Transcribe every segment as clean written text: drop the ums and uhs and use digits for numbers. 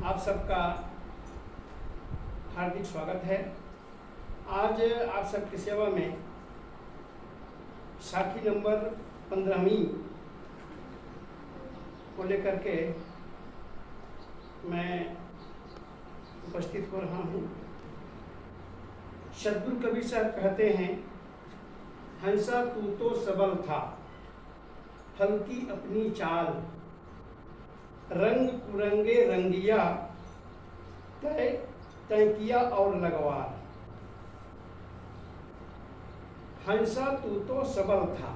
आप सबका हार्दिक स्वागत है। आज आप सबकी सेवा में साखी नंबर 15वीं को लेकर के मैं उपस्थित हो रहा हूँ। सद्गुरु कबीर साहब कहते हैं, हंसा तू तो सबल था, फल की अपनी चाल, रंग कुरंगे रंगिया, तय तय किया और लगवार। हंसा तू तो सबल था।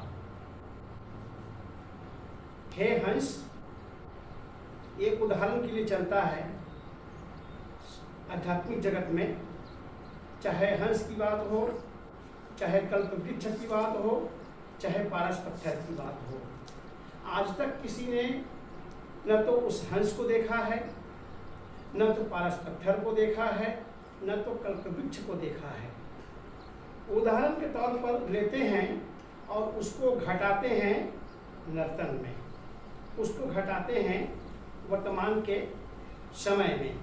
हे हंस एक उदाहरण के लिए चलता है आध्यात्मिक जगत में, चाहे हंस की बात हो, चाहे कल्प वृक्ष की बात हो, चाहे पारस पत्थर की बात हो। आज तक किसी ने न तो उस हंस को देखा है, न तो पारस पत्थर को देखा है, न तो कल्प वृक्ष को देखा है। उदाहरण के तौर पर लेते हैं और उसको घटाते हैं नर्तन में, उसको घटाते हैं वर्तमान के समय में।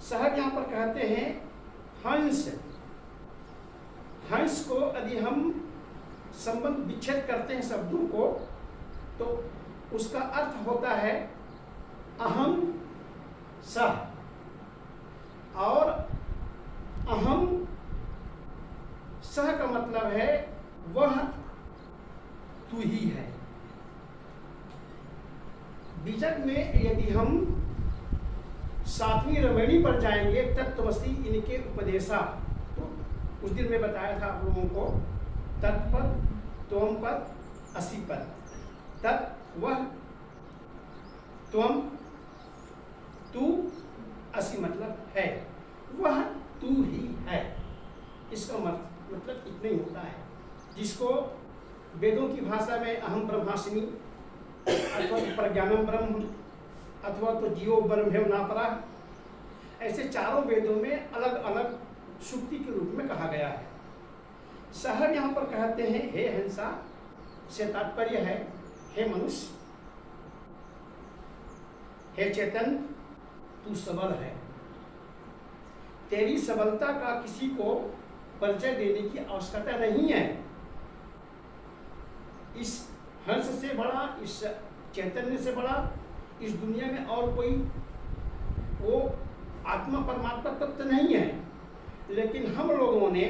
साहब यहाँ पर कहते हैं हंस, हंस को यदि हम संबंध विच्छेद करते हैं शब्दों को, तो उसका अर्थ होता है अहम सह, और अहम सह का मतलब है वह तू ही है। बीजक में यदि हम 7वीं रमणी पर जाएंगे, तत्वमसि इनके उपदेशा, तो उस दिन मैं बताया था आप लोगों को तत्पद, त्वम पद, असि पद। तत् वह, त्वम तू, असि मतलब है, वह तू ही है। इसका मतलब इतना ही होता है, जिसको वेदों की भाषा में अहम ब्रह्मास्मि अथवा प्रज्ञानम ब्रह्म अथवा तो जीवो ब्रह्मेव नापरा, ऐसे चारों वेदों में अलग अलग सुक्ति के रूप में कहा गया है। साहब यहाँ पर कहते हैं हे हंसा, से तात्पर्य है हे मनुष्य, हे चेतन, तू सबल है। तेरी सबलता का किसी को परिचय देने की आवश्यकता नहीं है। इस हंस से बड़ा, इस चैतन्य से बड़ा इस दुनिया में और कोई वो आत्मा परमात्मा तत्व नहीं है। लेकिन हम लोगों ने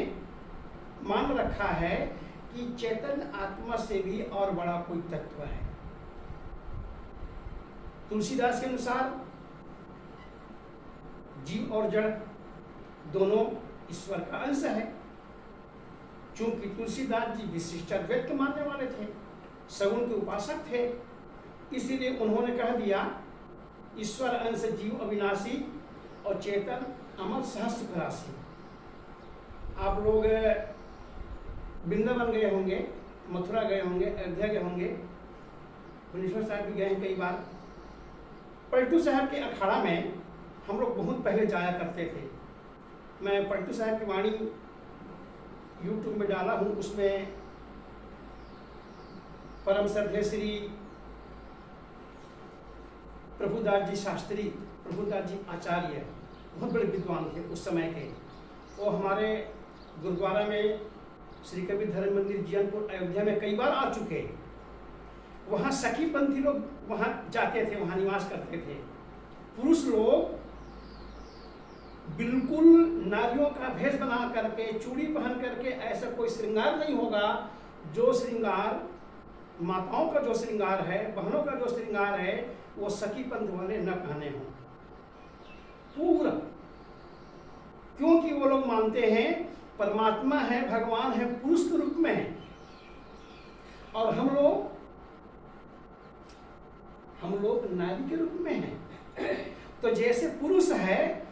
मान रखा है कि चैतन्य आत्मा से भी और बड़ा कोई तत्व है। तुलसीदास के अनुसार जीव और जड़ दोनों ईश्वर का अंश है। चूंकि तुलसीदास जी विशिष्ट अद्वैत के मानने वाले थे, सगुण के उपासक थे, इसीलिए उन्होंने कह दिया ईश्वर अंश जीव अविनाशी और चेतन अमर सहस्र राशि। आप लोग वृंदावन गए होंगे, मथुरा गए होंगे, अयोध्या गए होंगे, भुवनेश्वर साहब भी गए हैं कई बार। पलटू साहब के अखाड़ा में हम लोग बहुत पहले जाया करते थे। मैं पलटू साहब की वाणी यूट्यूब में डाला हूँ, उसमें परम श्रद्धेय श्री प्रभुदास जी शास्त्री, प्रभुदास जी आचार्य, बहुत बड़े विद्वान थे उस समय के। वो हमारे गुरुद्वारा में श्री कबीर धर्म मंदिर जियनपुर अयोध्या में कई बार आ चुके। वहाँ सखी पंथी लोग वहाँ जाते थे, वहाँ निवास करते थे। पुरुष लोग बिल्कुल नारियों का भेष बना करके, चूड़ी पहन करके, ऐसा कोई श्रृंगार नहीं होगा जो श्रृंगार माताओं का जो श्रृंगार है, बहनों का जो श्रृंगार है, वो सखी पंथ वाले न पहने हों पूरा। क्योंकि वो लोग मानते हैं परमात्मा है, भगवान है, पुरुष के रूप में है, और हम लोग नारी के रूप में हैं। तो जैसे पुरुष है,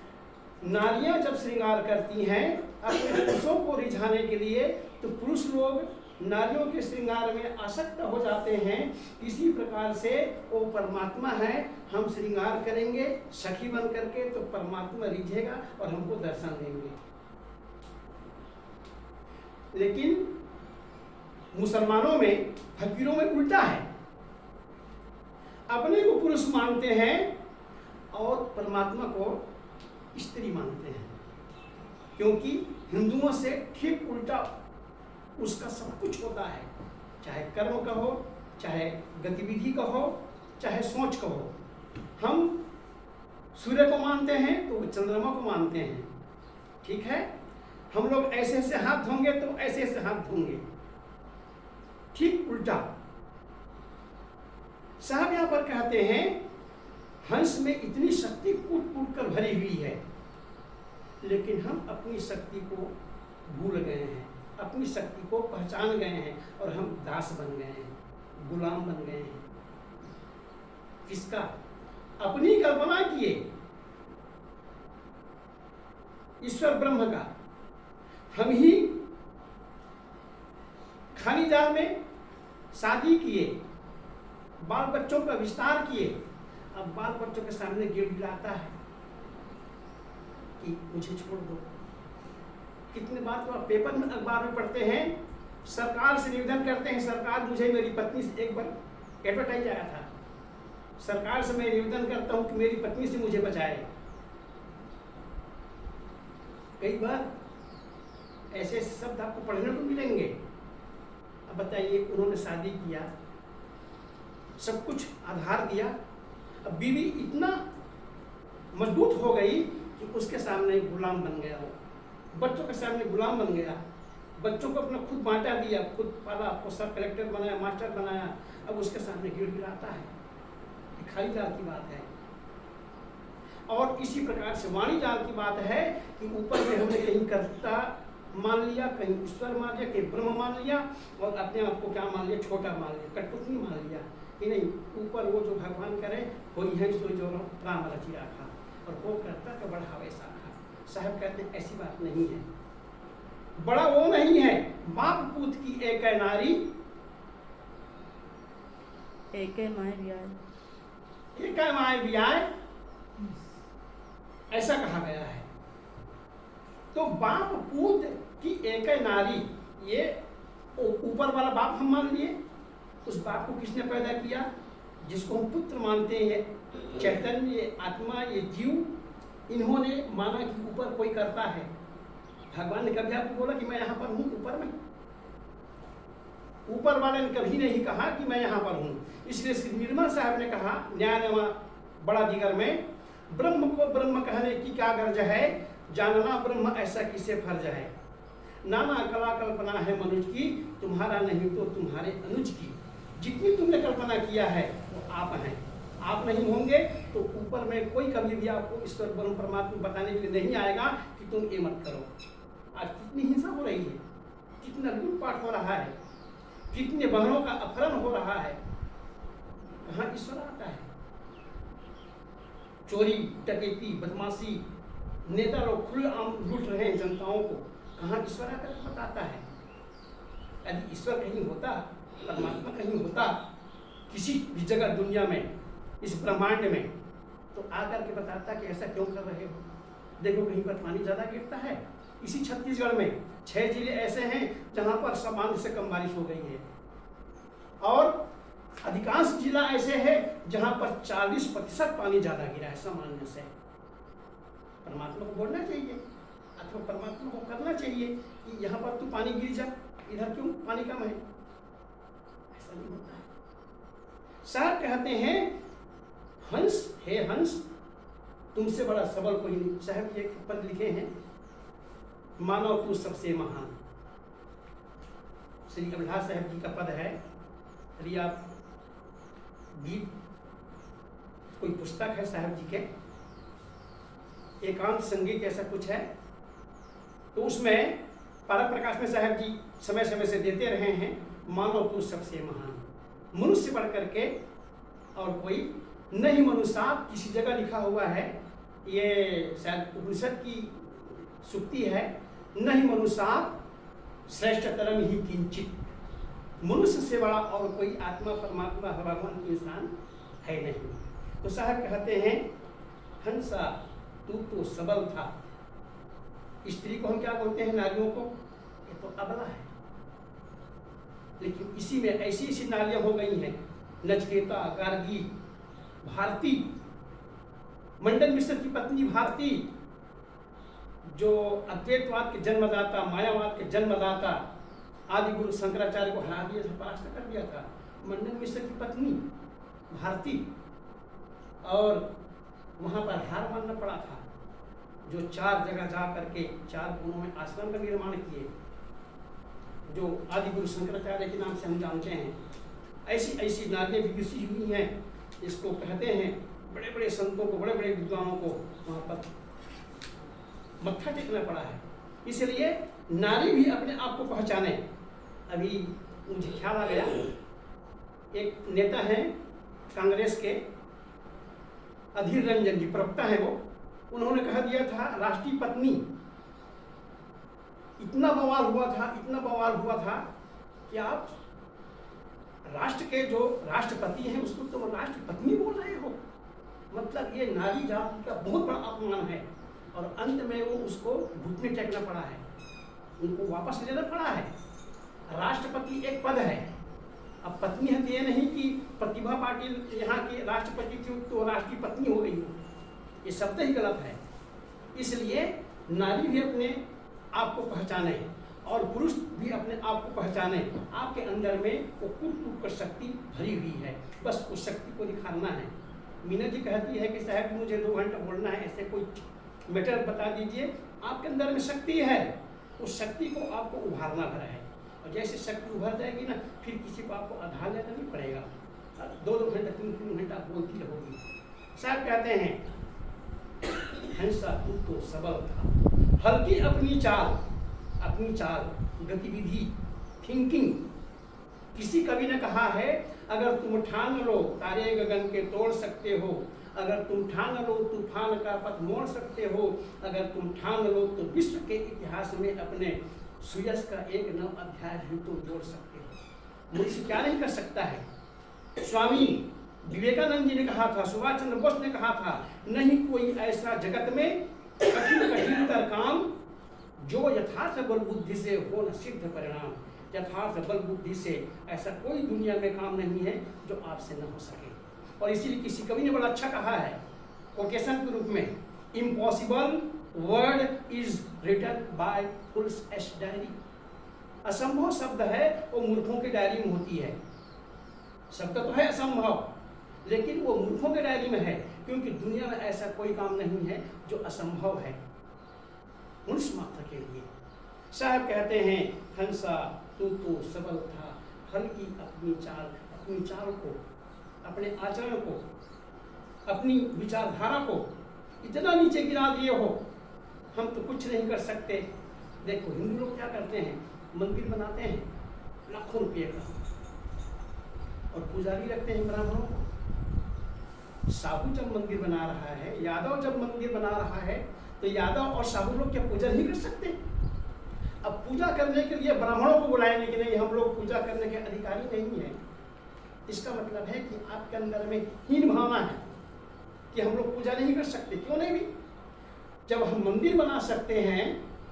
नारियां जब श्रृंगार करती हैं अपने पुरुषों को रिझाने के लिए, तो पुरुष लोग नारियों के श्रृंगार में आसक्त हो जाते हैं। इसी प्रकार से वो परमात्मा है, हम श्रृंगार करेंगे सखी बन करके, तो परमात्मा रिझेगा और हमको दर्शन देंगे। लेकिन मुसलमानों में, फकीरों में उल्टा है। अपने को पुरुष मानते हैं और परमात्मा को स्त्री मानते हैं, क्योंकि हिंदुओं से ठीक उल्टा उसका सब कुछ होता है, चाहे कर्म का हो, चाहे गतिविधि का हो, चाहे सोच का हो। हम सूर्य को मानते हैं तो चंद्रमा को मानते हैं, ठीक है। हम लोग ऐसे ऐसे हाथ धोंगे तो ऐसे ऐसे हाथ धोंगे, ठीक उल्टा। साहब यहाँ पर कहते हैं हंस में इतनी शक्ति कूट कूट कर भरी हुई है, लेकिन हम अपनी शक्ति को भूल गए हैं, अपनी शक्ति को पहचान गए हैं और हम दास बन गए हैं, गुलाम बन गए हैं। किसका? अपनी कल्पना किए ईश्वर ब्रह्म का। हम ही खाली जाल में शादी किए, बाल बच्चों का विस्तार किए, अब बाल बच्चों के सामने गिड़गिड़ाता है कि मुझे छोड़ दो। कितने बार तो आप पेपर में, अखबार में पढ़ते हैं, सरकार से निवेदन करते हैं, सरकार मुझे मेरी पत्नी से, एक बार एडवर्टाइज आया था, सरकार से मैं निवेदन करता हूं कि मेरी पत्नी से मुझे बचाए। कई बार ऐसे शब्द आपको पढ़ने को मिलेंगे। अब बताइए, उन्होंने शादी किया, सब कुछ आधार दिया, अब बीवी इतना मजबूत हो गई कि उसके सामने गुलाम बन गया, वो बच्चों के सामने गुलाम बन गया, बच्चों को अपना खुद बांटा दिया, खुद पाला, सब कलेक्टर बनाया, मास्टर बनाया, अब उसके सामने गिड़गिड़ाता है। ये खाली जाल की बात है। और इसी प्रकार से वाणी जाल की बात है कि ऊपर में हमने कहीं कर्ता मान लिया, कहीं ईश्वर मान लिया, कहीं ब्रह्म मान लिया, और अपने आप को क्या मान लिया? छोटा मान लिया, कठपुतली मान लिया कि नहीं, ऊपर वो जो भगवान करे वही है, सो जो राम रची रखा, और वो करता तो बढ़ावे साखा। साहब कहते हैं ऐसी बात नहीं है। बड़ा वो नहीं है, बाप पूत की एक नारी, एक माय ब्याह, ऐसा कहा गया है। तो बाप पूत की एक नारी, ये ऊपर वाला बाप हम मान लिए। उस बाप को किसने पैदा किया? जिसको हम पुत्र मानते हैं, चैतन्य, आत्मा, ये जीव, इन्होंने माना कि ऊपर कोई करता है। भगवान ने कभी आपको बोला कि मैं यहाँ पर हूँ ऊपर में? ऊपर वाले ने कभी नहीं कहा कि मैं यहाँ पर हूँ। इसलिए श्री निर्मल साहब ने कहा न्यायनामा बड़ा दिगर में, ब्रह्म को ब्रह्म कहने की क्या गर्ज है, जानना ब्रह्म ऐसा किसे फर्ज है। नाना कला कल्पना है मनुज की, तुम्हारा नहीं तो तुम्हारे अनुज की। जितनी तुमने कल्पना किया है वो आप हैं, आप नहीं होंगे तो ऊपर में कोई कभी भी आपको ईश्वर ब्रह्म परमात्मा बताने के लिए नहीं आएगा कि तुम ये मत करो। आज कितनी हिंसा हो रही है, कितना लूटपाट हो रहा है, कितने बहनों का अपहरण हो रहा है, कहाँ ईश्वर आता है? चोरी, डकैती, बदमाशी, नेता लोग खुलेआम लूट रहे हैं जनताओं को, कहाँ ईश्वर आकर बताता है? यदि ईश्वर कहीं होता, परमात्मा कहीं होता किसी भी जगह दुनिया में, इस ब्रह्मांड में, तो आकर के बताता कि ऐसा क्यों कर रहे हो। देखो कहीं पर पानी ज़्यादा गिरता है, इसी छत्तीसगढ़ में 6 जिले ऐसे हैं जहाँ पर सामान्य से कम बारिश हो गई है, और अधिकांश जिला ऐसे हैं जहाँ पर 40% पानी ज़्यादा गिरा है सामान्य से। परमात्मा को बोलना चाहिए अथवा परमात्मा को करना चाहिए कि यहाँ पर तू पानी गिर जा, इधर क्यों पानी कम है? ऐसा नहीं होता है। साहब कहते हैं हंस, हे हंस, तुमसे बड़ा सबल कोई नहीं। साहब ये पद लिखे हैं, मानव तू सबसे महान। श्री अभिलाष साहब जी का पद है। यदि आप गीत, कोई पुस्तक है साहब जी के, एकांत संगीत ऐसा कुछ है, तो उसमें पारक प्रकाश में साहब जी समय समय से देते रहे हैं, मानव तू सबसे महान, मनुष्य बढ़ करके और कोई नहीं। मनुष्य किसी जगह लिखा हुआ है, ये शायद उपनिषद की सुक्ति है, नहीं मनुष्य श्रेष्ठतरम ही किंचित। मनुष्य से बड़ा और कोई आत्मा परमात्मा भगवान की इंसान है नहीं। तो साहब कहते हैं हंसा तू तो सबल था। स्त्री को हम क्या बोलते हैं? नारियों को, ये तो अबला है। लेकिन इसी में ऐसी ऐसी नारियां हो गई हैं, नचकेता, गार्गी, भारती, मंडन मिश्र की पत्नी भारती, जो अद्वैतवाद के जन्मदाता, मायावाद के जन्मदाता आदि गुरु शंकराचार्य को हरा दिया था, परास्त कर दिया था। मंडन मिश्र की पत्नी भारती, और वहाँ पर हार मानना पड़ा था, जो 4 जगह जा करके 4 कोनों में आश्रम का निर्माण किए, जो आदि गुरु शंकराचार्य के नाम से हम जानते हैं। ऐसी ऐसी नारियाँ विकसी हुई हैं, इसको कहते हैं। बड़े बड़े संतों को, बड़े बड़े विद्वानों को वहाँ पर मत्था टेकना पड़ा है। इसलिए नारी भी अपने आप को पहचाने। अभी मुझे ख्याल आ गया, एक नेता हैं कांग्रेस के, अधीर रंजन जी, प्रवक्ता हैं वो, उन्होंने कह दिया था राष्ट्रीय पत्नी। इतना बवाल हुआ था कि आप राष्ट्र के जो राष्ट्रपति हैं उसको तो राष्ट्र पत्नी बोल रहे हो। मतलब ये नारी जाति का बहुत बड़ा अपमान है, और अंत में वो उसको घुटने टेकना पड़ा है, उनको वापस लेना पड़ा है। राष्ट्रपति एक पद है, अब पत्नी है तो ये नहीं कि प्रतिभा पाटिल यहाँ के राष्ट्रपति थी तो राष्ट्रीय पत्नी हो गई हो, ये शब्द ही गलत है। इसलिए नारी भी अपने आप को पहचाने और पुरुष भी अपने आप को पहचाने। आपके अंदर में वो कूट कर शक्ति भरी हुई है, बस उस शक्ति को दिखाना है। मीना जी कहती है कि साहब मुझे 2 घंटा बोलना है, ऐसे कोई मैटर बता दीजिए। आपके अंदर में शक्ति है, उस शक्ति को आपको उभारना भरा है, और जैसे शक्ति उभर जाएगी ना, फिर किसी को आपको आधार लेना नहीं पड़ेगा। 2-2 घंटा 3-3 घंटा बोलती रहोगी। साहब कहते हैं हंसा तू तो सबल था, हल्की अपनी चाल गतिविधि थिंकिंग। किसी कवि ने कहा है, अगर तुम ठान लो तारे गगन के तोड़ सकते हो, अगर तुम ठान लो तूफान का पथ मोड़ सकते हो, अगर तुम ठान लो तो विश्व के इतिहास में अपने सुयश का एक नव अध्याय भी तो जोड़ सकते हो। मुझसे क्या नहीं कर सकता है। स्वामी विवेकानंद जी ने कहा था, सुभाष चंद्र बोस ने कहा था, नहीं कोई ऐसा जगत में कठिन काम जो यथार्थ बल बुद्धि से हो न सिद्ध परिणाम। यथार्थ बल बुद्धि से ऐसा कोई दुनिया में काम नहीं है जो आपसे न हो सके। और इसीलिए किसी कवि ने बड़ा अच्छा कहा है कोटेशन के रूप में, impossible word is written by fools as diary. असंभव शब्द है वो मूर्खों की डायरी में होती है। शब्द तो है असंभव, लेकिन वो मूर्खों के डायरी में है, क्योंकि दुनिया में ऐसा कोई काम नहीं है जो असंभव है मनुष्य मात्र के लिए। साहब कहते हैं हंसा तू तो सबल था, हल्की अपनी चाल को, अपने आचरण को, अपनी विचारधारा को इतना नीचे गिरा दिए हो, हम तो कुछ नहीं कर सकते। देखो हिंदू लोग क्या करते हैं, मंदिर बनाते हैं लाखों रुपये का, और पुजारी रखते हैं ब्राह्मणों को। साहू जब मंदिर बना रहा है, यादव जब मंदिर बना रहा है, तो यादव और साहू लोग क्या पूजा नहीं कर सकते? अब पूजा करने के लिए ब्राह्मणों को बुलाएंगे कि नहीं, हम लोग पूजा करने के अधिकारी नहीं है। इसका मतलब है कि आपके अंदर में हीन भावना है कि हम लोग पूजा नहीं कर सकते। क्यों नहीं भी? जब हम मंदिर बना सकते हैं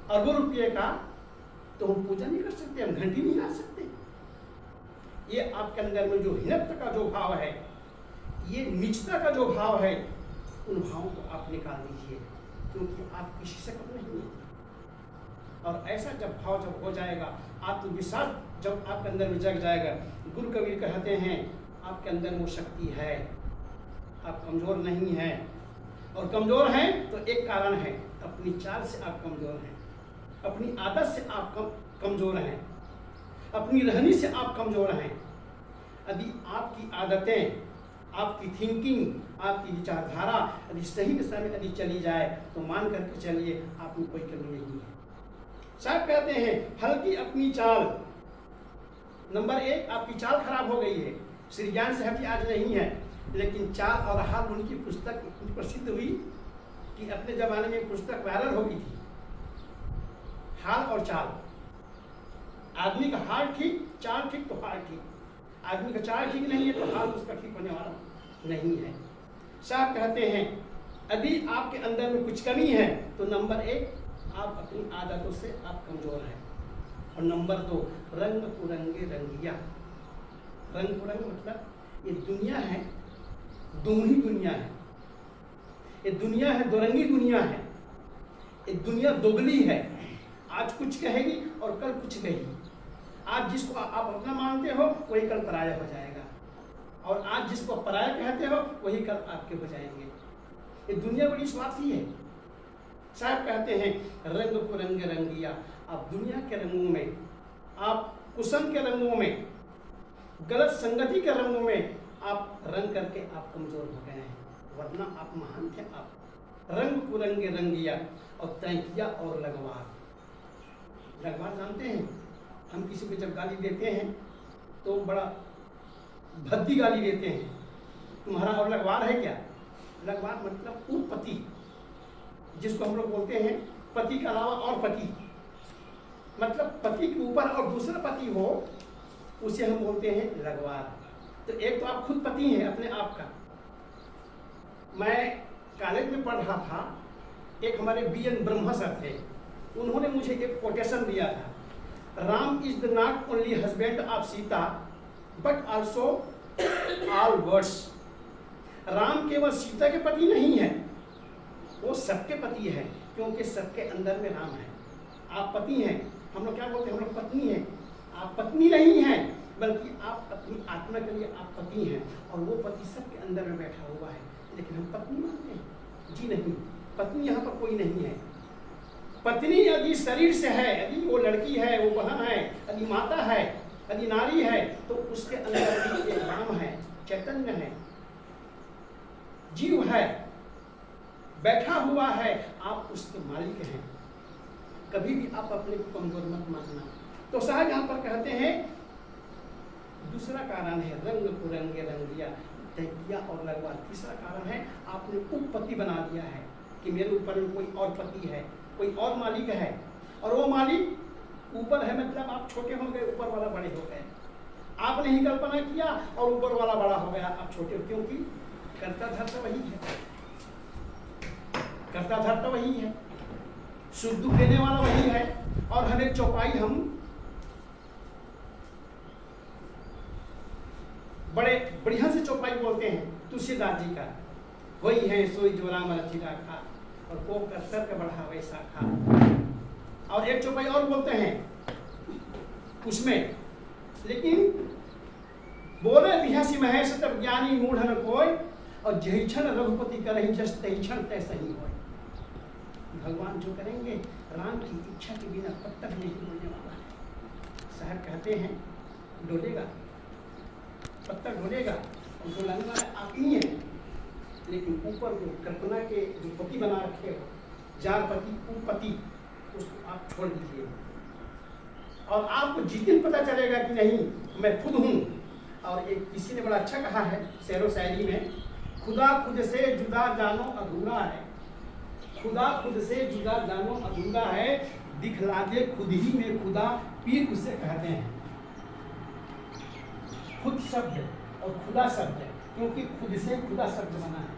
अरबों रुपये का, तो हम पूजा नहीं कर सकते, हम घंटी नहीं ला सकते। ये आपके अंदर में जो हीनत्व का जो भाव है, ये नीचता का जो भाव है, उन भावों को आप निकाल दीजिए, क्योंकि आप किसी से कम नहीं है। और ऐसा जब भाव जब हो जाएगा, आत्मविश्वास जब आपके अंदर में जग जाएगा, गुरु कबीर कहते हैं आपके अंदर वो शक्ति है, आप कमज़ोर नहीं हैं। और कमज़ोर हैं तो एक कारण है, अपनी चाल से आप कमज़ोर हैं, अपनी आदत से आप कमज़ोर हैं, अपनी रहनी से आप कमज़ोर हैं। यदि आपकी आदतें, आपकी थिंकिंग, आपकी विचारधारा यदि सही दिशा में यदि चली जाए, तो मान करके चलिए आप में कोई कमी नहीं है। साहब कहते हैं हल्की अपनी चाल। नंबर 1, आपकी चाल खराब हो गई है। श्री ज्ञान साहब जी आज नहीं है, लेकिन चाल और हाल उनकी पुस्तक इतनी प्रसिद्ध हुई कि अपने ज़माने में पुस्तक वायरल हो गई थी। हाल और चाल, आदमी का हाल ठीक, चाल ठीक तो हाल ठीक। आदमी का चाल ठीक नहीं है तो हाल उसका ठीक होने वाला नहीं है। साहब कहते हैं यदि आपके अंदर में कुछ कमी है तो नंबर 1, आप अपनी आदतों से आप कमज़ोर हैं। और नंबर 2, रंग पुरंगे रंगिया। रंग पुरंग मतलब ये दुनिया है, दुमही दुनिया है। ये दुनिया है, दोरंगी दुनिया है। ये दुनिया दोगली है, आज कुछ कहेगी और कल कुछ कहेगी। आज जिसको आप अपना मानते हो वही कल पराया हो जाएगा, और आज जिसको पराया कहते हो वही कल आपके हो जाएंगे। ये दुनिया बड़ी स्वार्थी है। साहब कहते हैं रंग पुरंग रंगिया। आप दुनिया के रंगों में, आप कुसंग के रंगों में, गलत संगति के रंगों में आप रंग करके आप कमजोर हो गए हैं, वरना आप महान थे। आप रंग पुरंग रंगिया और तैकिया और लगवार। लगवार जानते हैं? हम किसी को जब गाली देते हैं तो बड़ा भद्दी गाली देते हैं, तुम्हारा और लगवार है क्या? लगवार मतलब उपपति, जिसको हम लोग बोलते हैं पति के अलावा और पति, मतलब पति के ऊपर और दूसरा पति हो, उसे हम बोलते हैं लगवार। तो एक तो आप खुद पति हैं अपने आप का। मैं कॉलेज में पढ़ रहा था, एक हमारे BN ब्रह्मा सर थे, उन्होंने मुझे एक कोटेशन दिया था, Ram is the not only husband of Sita but also all words. Ram केवल सीता के पति नहीं है, वो सबके पति है, क्योंकि सबके अंदर में राम है। आप पति हैं, हम लोग क्या बोलते हैं, हम लोग पत्नी हैं। आप पत्नी नहीं हैं, बल्कि आप अपनी आत्मा के लिए आप पति हैं, और वो पति सबके अंदर में बैठा हुआ है। लेकिन हम पत्नी मानते हैं? जी नहीं, पत्नी यहाँ पर कोई नहीं है। पत्नी यदि शरीर से है, यदि वो लड़की है, वो बहन है, यदि माता है, यदि नारी है, तो उसके अंदर भी एक राम है, चैतन्य है, जीव है, बैठा हुआ है। आप उसके मालिक हैं। कभी भी आप अपने को कमजोर मत मानना। तो साहब यहाँ पर कहते हैं दूसरा कारण है रंग पुरंगे रंगिया, तैकिया और लगवार। तीसरा कारण है आपने उपपति बना दिया है कि मेरे ऊपर में कोई और पति है, कोई और मालिक है, और वो मालिक ऊपर है, मतलब आप छोटे हो गए, ऊपर वाला बड़े हो गए। आपने ही कल्पना किया और ऊपर वाला बड़ा हो गया, आप छोटे हो, क्योंकि कर्ता धर्ता वही है, कर्ता धर्ता वही है, सुख दुख देने वाला वही है। और हमें चौपाई हम बड़े बढ़िया से चौपाई बोलते हैं तुलसीदास जी का, वही है सोई जो राम रचि राखा और को कसर का बढ़ा वैसा खा। और एक चौपाई और बोलते हैं उसमें, लेकिन बोले बिहासी महेश तब ज्ञानी मूढ़ न कोई, और जही क्षण रघुपति करही जस तही क्षण तैसे ही होय। भगवान जो करेंगे राम की इच्छा के बिना कब तक नहीं बोलने वाला है। साहब कहते हैं डोलेगा, पत्थर डोलेगा, और डोलाने वाला आप ही हैं, लेकिन ऊपर जो कल्पना के जो पति बना रखे हो, जार पति उपपति, उसको आप छोड़ दीजिए। और आपको जिस दिन पता चलेगा कि नहीं मैं खुद हूँ, और एक किसी ने बड़ा अच्छा कहा है शेरो शायरी में, खुदा खुद से जुदा जानो अधूरा है, खुदा खुद से जुदा जानो अधूरा है, दिखला दे खुद ही में खुदा, पीर उसे कहते हैं। खुद शब्द और खुदा शब्द है, क्योंकि खुद से खुदा शब्द बना है।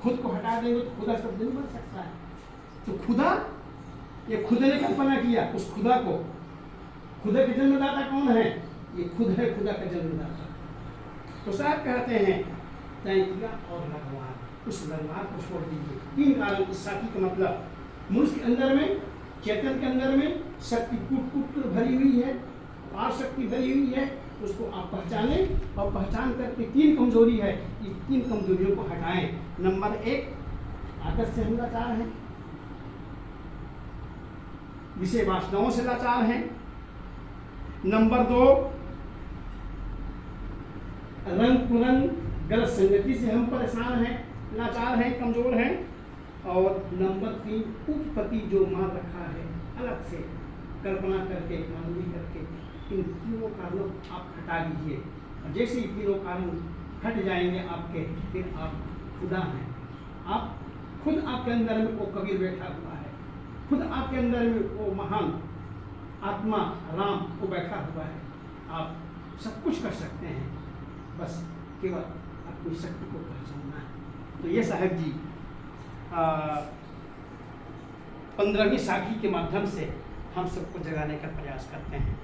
खुद को हटा देंगे तो खुदा शब्द नहीं बन सकता है। तो खुदा, ये खुद ने कल्पना किया उस खुदा को। खुदा के जन्मदाता कौन है? ये खुद है खुदा का जन्मदाता। तो साहब कहते हैं तैकिया और लगवार, उस लगवार को छोड़ दीजिए। तीन कारण इस साथी का मतलब, मनुष्य के अंदर में, चेतन के अंदर में शक्ति कूट कूट कर भरी हुई है, पार शक्ति भरी हुई है, उसको आप पहचाने, और पहचान करके तीन कमजोरी है, ये तीन कमजोरियों को हटाएं। नंबर 1 आदत से हम लाचार हैं, विषय वासनाओं से लाचार हैं। नंबर 2 रंग पुरंग गलत संगति से हम परेशान हैं, लाचार हैं, कमजोर हैं। और नंबर 3 उपपति जो मान रखा है अलग से कल्पना करके, मानवी करके, इन तीनों कारणों आप हटा दीजिए। और जैसे ही तीनों कारण हट जाएंगे आपके, फिर आप खुदा हैं। आप खुद आपके अंदर में वो कबीर बैठा हुआ है, खुद आपके अंदर में वो महान आत्मा राम को बैठा हुआ है। आप सब कुछ कर सकते हैं, बस केवल अपनी शक्ति को पहचानना है। तो ये साहब जी 15वीं साखी के माध्यम से हम सबको जगाने का प्रयास करते हैं।